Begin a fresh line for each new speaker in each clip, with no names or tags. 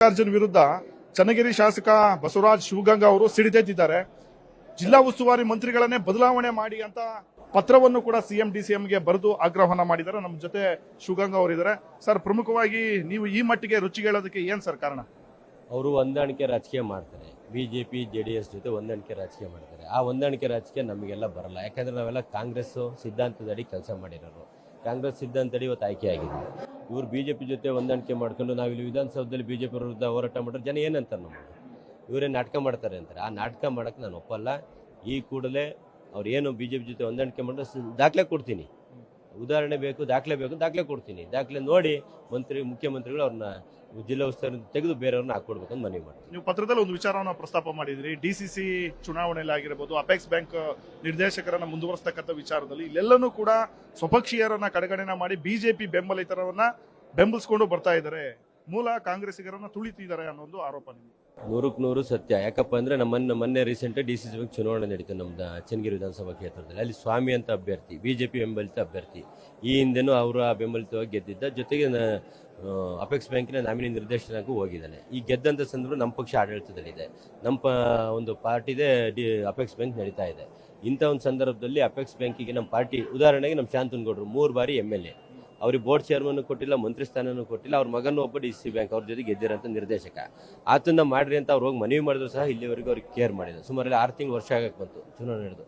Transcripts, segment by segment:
ಮಲ್ಲಿಕಾರ್ಜುನ್ ವಿರುದ್ಧ ಚನ್ನಗಿರಿ ಶಾಸಕ ಬಸವರಾಜ್ ಶಿವಗಂಗಾ ಅವರು ಸಿಡಿದೆದ್ದಿದ್ದಾರೆ. ಜಿಲ್ಲಾ ಉಸ್ತುವಾರಿ ಮಂತ್ರಿಗಳನ್ನೇ ಬದಲಾವಣೆ ಮಾಡಿ ಅಂತ ಪತ್ರವನ್ನು ಕೂಡ ಸಿಎಂ ಡಿಸಿಎಂಗೆ ಬರೆದು ಆಗ್ರಹವನ್ನ ಮಾಡಿದ್ದಾರೆ. ನಮ್ಮ ಜೊತೆ ಶಿವಗಂಗಾ ಅವರಿದ್ದಾರೆ. ಸರ್, ಪ್ರಮುಖವಾಗಿ ನೀವು ಈ ಮಟ್ಟಿಗೆ ರುಚಿಗೇಳೋದಕ್ಕೆ ಏನ್ ಸರ್ ಕಾರಣ?
ಅವರು ಹೊಂದಾಣಿಕೆ ರಾಜಕೀಯ ಮಾಡ್ತಾರೆ. ಬಿಜೆಪಿ JDS ಜೊತೆ ಹೊಂದಾಣಿಕೆ ರಾಜಕೀಯ ಮಾಡ್ತಾರೆ. ಆ ಹೊಂದಾಣಿಕೆ ರಾಜಕೀಯ ನಮಗೆಲ್ಲ ಬರಲ್ಲ. ಯಾಕಂದ್ರೆ ನಾವೆಲ್ಲ ಕಾಂಗ್ರೆಸ್ ಸಿದ್ಧಾಂತದಡಿ ಕೆಲಸ ಮಾಡಿರೋರು. ಕಾಂಗ್ರೆಸ್ ಸಿದ್ಧಾಂತದಡಿ ಇವತ್ತು ಆಯ್ಕೆಯಾಗಿದೆ. ಇವರು ಬಿಜೆಪಿ ಜೊತೆ ಹೊಂದಾಣಿಕೆ ಮಾಡ್ಕೊಂಡು ನಾವಿಲ್ಲಿ ವಿಧಾನಸೌಧದಲ್ಲಿ ಬಿಜೆಪಿ ವಿರುದ್ಧ ಹೋರಾಟ ಮಾಡಿದ್ರೆ ಜನ ಏನಂತಾರೆ ನಮಗೆ? ಇವರೇ ನಾಟಕ ಮಾಡ್ತಾರೆ ಅಂತಾರೆ. ಆ ನಾಟಕ ಮಾಡೋಕ್ಕೆ ನಾನು ಒಪ್ಪಲ್ಲ. ಈ ಕೂಡಲೇ ಅವ್ರು ಏನು ಬಿಜೆಪಿ ಜೊತೆ ಹೊಂದಾಣಿಕೆ ಮಾಡಿದ್ರೆ ದಾಖಲೆ ಕೊಡ್ತೀನಿ. ಉದಾಹರಣೆ ಬೇಕು, ದಾಖಲೆ ಕೊಡ್ತೀನಿ. ದಾಖಲೆ ನೋಡಿ ಮುಖ್ಯಮಂತ್ರಿಗಳು ಅವ್ರನ್ನ ಜಿಲ್ಲಾ ಉಸ್ತುವಾರಿ ತೆಗೆದು ಬೇರೆಯವ್ರನ್ನ ಹಾಕೊಡ್ಬೇಕಂತ ಮನವಿ ಮಾಡ್ತೀನಿ.
ನೀವು ಪತ್ರದಲ್ಲಿ ಒಂದು ವಿಚಾರವನ್ನು ಪ್ರಸ್ತಾಪ ಮಾಡಿದ್ರಿ. DCC ಚುನಾವಣೆಯಲ್ಲಿ ಆಗಿರಬಹುದು, ಅಪೆಕ್ಸ್ ಬ್ಯಾಂಕ್ ನಿರ್ದೇಶಕರನ್ನ ಮುಂದುವರಿಸತಕ್ಕಂಥ ವಿಚಾರದಲ್ಲಿ ಇಲ್ಲೆಲ್ಲನೂ ಕೂಡ ಸ್ವಪಕ್ಷೀಯರನ್ನ ಕಡೆಗಣನೆ ಮಾಡಿ ಬಿಜೆಪಿ ಬೆಂಬಲಿತರವನ್ನ ಬೆಂಬಲಿಸಿಕೊಂಡು ಬರ್ತಾ ಇದ್ದಾರೆ. ಮೂಲ ಕಾಂಗ್ರೆಸ್ಸಿಗರನ್ನ ತುಳಿತಿದ್ದಾರೆ ಅನ್ನೋ ಒಂದು ಆರೋಪ ನಿಮಗೆ.
100% ಸತ್ಯ. ಯಾಕಪ್ಪ ಅಂದ್ರೆ ಮೊನ್ನೆ ರೀಸೆಂಟ್ DCC ಬ್ಯಾಂಕ್ ಚುನಾವಣೆ ನಡೀತು ನಮ್ದು ಚನ್ನಗಿರಿ ವಿಧಾನಸಭಾ ಕ್ಷೇತ್ರದಲ್ಲಿ. ಅಲ್ಲಿ ಸ್ವಾಮಿ ಅಂತ ಅಭ್ಯರ್ಥಿ, ಬಿಜೆಪಿ ಬೆಂಬಲಿತ ಅಭ್ಯರ್ಥಿ, ಈ ಹಿಂದೆನೂ ಅವರ ಬೆಂಬಲಿತವಾಗಿ ಗೆದ್ದಿದ್ದ. ಜೊತೆಗೆ ಅಪೆಕ್ಸ್ ಬ್ಯಾಂಕಿನ ನಾಮಿನಿ ನಿರ್ದೇಶನಕ್ಕೂ ಹೋಗಿದ್ದಾನೆ. ಈ ಗೆದ್ದಂಥ ಸಂದರ್ಭ ನಮ್ಮ ಪಕ್ಷ ಆಡಳಿತದಲ್ಲಿದೆ. ನಮ್ಮ ಒಂದು ಪಾರ್ಟಿದೆ ಅಪೆಕ್ಸ್ ಬ್ಯಾಂಕ್ ನಡೀತಾ ಇದೆ. ಇಂಥ ಒಂದು ಸಂದರ್ಭದಲ್ಲಿ ಅಪೆಕ್ಸ್ ಬ್ಯಾಂಕಿಗೆ ನಮ್ಮ ಪಾರ್ಟಿ, ಉದಾಹರಣೆಗೆ ನಮ್ಮ ಶಾಂತನಗೌಡರು 3 ಬಾರಿ MLA, ಅವ್ರಿಗೆ ಬೋರ್ಡ್ ಚೇರ್ಮನ್ ಕೊಟ್ಟಿಲ್ಲ, ಮಂತ್ರಿ ಸ್ಥಾನನೂ ಕೊಟ್ಟಿಲ್ಲ. ಅವ್ರ ಮಗನೂ ಒಬ್ಬ DCC ಬ್ಯಾಂಕ್ ಅವ್ರ ಜೊತೆ ಗೆದ್ದಿರೋಂಥ ನಿರ್ದೇಶಕ. ಆತನ್ನ ಮಾಡ್ರಿ ಅಂತ ಅವ್ರು ಹೋಗಿ ಮನವಿ ಮಾಡಿದ್ರು ಸಹ ಇಲ್ಲಿವರೆಗೂ ಅವ್ರಿಗೆ ಕೇರ್ ಮಾಡಿದ್ರು. ಸುಮಾರು 6 ತಿಂಗಳು ವರ್ಷ ಆಗಕ್ಕೆ ಬಂತು ಚುನಾವಣೆ ನಡೆದು.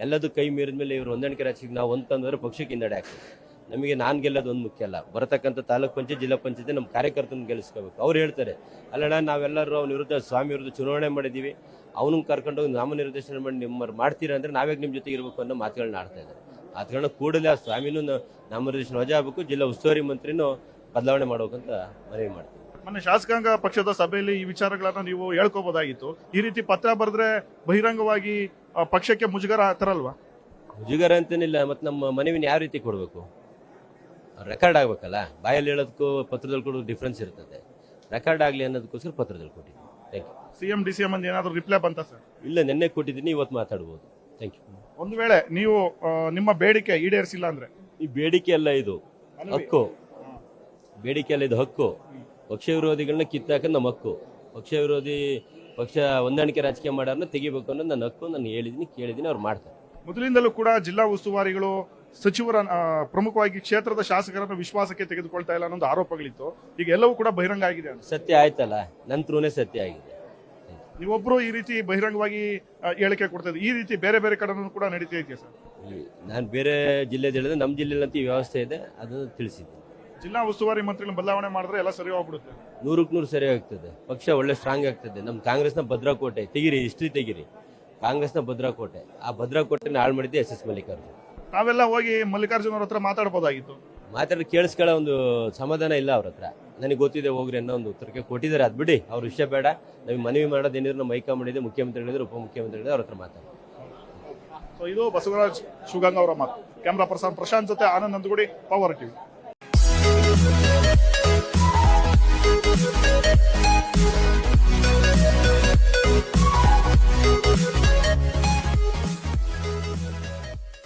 ಎಲ್ಲದೂ ಕೈ ಮೀರಿದ ಮೇಲೆ ಇವರು ಹೊಂದಾಣಿಕೆ ರಾಜಕೀಯ ನಾವು ಅಂತಂದ್ರೆ ಪಕ್ಷಕ್ಕೆ ಹಿನ್ನಡೆ ಆಗ್ತದೆ. ನಮಗೆ ನಾನು ಗೆಲ್ಲೋದು ಒಂದು ಮುಖ್ಯ ಅಲ್ಲ, ಬರತಕ್ಕಂಥ ತಾಲೂಕ್ ಪಂಚಾಯತ್ ಜಿಲ್ಲಾ ಪಂಚಾಯತ್ ನಮ್ಮ ಕಾರ್ಯಕರ್ತನ ಗೆಲ್ಲಿಸ್ಕೋಬೇಕು. ಅವ್ರು ಹೇಳ್ತಾರೆ, ಅಲ್ಲಣ್ಣ ನಾವೆಲ್ಲರೂ ಅವನ ವಿರುದ್ಧ ಸ್ವಾಮಿ ವಿರುದ್ಧ ಚುನಾವಣೆ ಮಾಡಿದ್ದೀವಿ, ಅವನನ್ನು ಕರ್ಕೊಂಡೋಗಿ ನಾಮನಿರ್ದೇಶನ ಮಾಡಿ ಮಾಡ್ತೀರಾ ಅಂದರೆ ನಾವ್ಯಾಗ ನಿಮ್ಮ ಜೊತೆ ಇರಬೇಕು ಅನ್ನೋ ಮಾತುಗಳನ್ನ ಆಡ್ತಾ ಇದ್ದಾರೆ. ಆತಗಳನ್ನ ಕೂಡಲೇ ಆ ಸ್ವಾಮಿನೂ ನಾಮನಿರ್ದೇಶನ ವಜಾ ಆಗಬೇಕು, ಜಿಲ್ಲಾ ಉಸ್ತುವಾರಿ ಮಂತ್ರಿನೂ ಬದಲಾವಣೆ ಮಾಡ್ಬೇಕಂತ ಮನವಿ ಮಾಡ್ತೀವಿ.
ಮೊನ್ನೆ ಶಾಸಕಾಂಗ ಪಕ್ಷದ ಸಭೆಯಲ್ಲಿ ಈ ವಿಚಾರಗಳನ್ನ ನೀವು ಹೇಳ್ಕೋಬಹುದಾಗಿತ್ತು. ಈ ರೀತಿ ಪತ್ರ ಬರೆದ್ರೆ ಬಹಿರಂಗವಾಗಿ ಪಕ್ಷಕ್ಕೆ ಮುಜುಗರ ತರಲ್ವಾ?
ಮುಜುಗರ ಅಂತೇನಿಲ್ಲ. ಮತ್ತು ನಮ್ಮ ಮನವಿನ ಯಾವ ರೀತಿ ಕೊಡಬೇಕು? ರೆಕಾರ್ಡ್ ಆಗಬೇಕಲ್ಲ. ಬಾಯಲ್ಲಿ ಹೇಳೋದಕ್ಕೂ ಪತ್ರದಲ್ಲಿ ಕೊಡೋದು ಡಿಫ್ರೆನ್ಸ್ ಇರ್ತದೆ. ರೆಕಾರ್ಡ್ ಆಗಲಿ ಅನ್ನೋದಕ್ಕೋಸ್ಕರ ಪತ್ರದಲ್ಲಿ ಕೊಟ್ಟಿದ್ದೀನಿ. Thank you.
ಸಿಎಂ DCM ಅಂದ್ ಏನಾದರೂ ರಿಪ್ಲೈ ಬಂತ ಸರ್?
ಇಲ್ಲ, ನಿನ್ನೆ ಕೊಟ್ಟಿದ್ದೀನಿ, ಇವತ್ತು ಮಾತಾಡ್ಬೋದು. Thank you.
ಒಂದು ವೇಳೆ ನೀವು ನಿಮ್ಮ ಬೇಡಿಕೆ ಈಡೇರಿಸಿಲ್ಲ ಅಂದ್ರೆ?
ಈ ಬೇಡಿಕೆ ಅಲ್ಲ, ಇದು ಹಕ್ಕು. ಬೇಡಿಕೆ ಅಲ್ಲ, ಇದು ಹಕ್ಕು. ಪಕ್ಷ ವಿರೋಧಿಗಳನ್ನ ಕಿತ್ತಾಕ ನಮ್ಮ ಹಕ್ಕು. ಪಕ್ಷ ಹೊಂದಾಣಿಕೆ ರಾಜಕೀಯ ಮಾಡೋರನ್ನ ತೆಗಿಬೇಕು ಅನ್ನೋದು ನನ್ನ ಹಕ್ಕು. ನಾನು ಹೇಳಿದ್ದೀನಿ, ಕೇಳಿದ್ದೀನಿ, ಅವ್ರು ಮಾಡ್ತಾರೆ.
ಮೊದಲಿಂದಲೂ ಕೂಡ ಜಿಲ್ಲಾ ಉಸ್ತುವಾರಿಗಳು ಸಚಿವರ ಪ್ರಮುಖವಾಗಿ ಕ್ಷೇತ್ರದ ಶಾಸಕರನ್ನು ವಿಶ್ವಾಸಕ್ಕೆ ತೆಗೆದುಕೊಳ್ತಾ ಇಲ್ಲ ಅನ್ನೋ ಆರೋಪಗಳಿತ್ತು. ಈಗ ಎಲ್ಲವೂ ಕೂಡ ಬಹಿರಂಗ ಆಗಿದೆ.
ಸತ್ಯ ಆಯ್ತಲ್ಲ, ನಂತರನೇ ಸತ್ಯ ಆಗಿದೆ.
ನೀವೊಬ್ರು ಈ ರೀತಿ ಬಹಿರಂಗವಾಗಿ ಹೇಳಿಕೆ ಕೊಡ್ತಾ ಇದ್ದೀವಿ. ಈ ರೀತಿ ಬೇರೆ ಬೇರೆ ಕಡೆ ಕೂಡ ನಡೀತಾ ಇದೆಯಾ ಸರ್?
ನಾನು ಬೇರೆ ಜಿಲ್ಲೆ ಹೇಳಿದ್ರೆ ನಮ್ಮ ಜಿಲ್ಲೆಯಲ್ಲಂತ ಈ ವ್ಯವಸ್ಥೆ ಇದೆ, ಅದನ್ನು ತಿಳಿಸಿದ್ದೀನಿ.
ಜಿಲ್ಲಾ ಉಸ್ತುವಾರಿ ಮಂತ್ರಿಗಳನ್ನ ಬದಲಾವಣೆ ಮಾಡಿದ್ರೆ ಎಲ್ಲ ಸರಿ ಹೋಗ್ಬಿಡುತ್ತೆ.
100ಕ್ಕೆ 100 ಸರಿ ಆಗ್ತದೆ. ಪಕ್ಷ ಒಳ್ಳೆ ಸ್ಟ್ರಾಂಗ್ ಆಗ್ತದೆ. ನಮ್ಮ ಕಾಂಗ್ರೆಸ್ನ ಭದ್ರಾಕೋಟೆ ತೆಗಿರಿ, ಹಿಸ್ಟ್ರಿ ತೆಗಿರಿ. ಕಾಂಗ್ರೆಸ್ನ ಭದ್ರಾಕೋಟೆ, ಆ ಭದ್ರಾಕೋಟೆನ ಹಾಳು ಮಾಡಿದ್ದೆ SS ಮಲ್ಲಿಕಾರ್ಜುನ್.
ನಾವೆಲ್ಲ ಹೋಗಿ ಮಲ್ಲಿಕಾರ್ಜುನ್ ಅವ್ರ ಹತ್ರ ಮಾತಾಡ್ಬೋದಾಗಿತ್ತು.
ಕೇಳಿಸ್ಕೊಳ್ಳೋ ಒಂದು ಸಮಾಧಾನ ಇಲ್ಲ ಅವ್ರ ಹತ್ರ. ನನಗೆ ಗೊತ್ತಿದೆ ಹೋಗ್ರಿ ಅನ್ನೋ ಒಂದು ಉತ್ತರಕ್ಕೆ ಕೊಟ್ಟಿದ್ದಾರೆ. ಅದು ಬಿಡಿ, ಅವ್ರ ವಿಷಯ ಬೇಡ. ನಮಗೆ ಮನವಿ ಮಾಡೋದೇನಿದ್ರು ನಮ್ಮ ಹೈಕಮಾಂಡ್, ಮುಖ್ಯಮಂತ್ರಿಗಳಿದ್ರು, ಉಪಮುಖ್ಯಮಂತ್ರಿಗಳಿದ್ರು, ಅವ್ರ ಹತ್ರ ಮಾತಾಡ್ತಾರೆ.
ಇದು ಬಸವರಾಜ್ ಶಿವಗಂಗಾ ಅವರ ಮಾತು. ಕ್ಯಾಮ್ರಾ ಪರ್ಸನ್ ಪ್ರಶಾಂತ್ ಜೊತೆ ಆನಂದ್ ನಂದಗುಡಿ, ಪವರ್ ಟಿವಿ.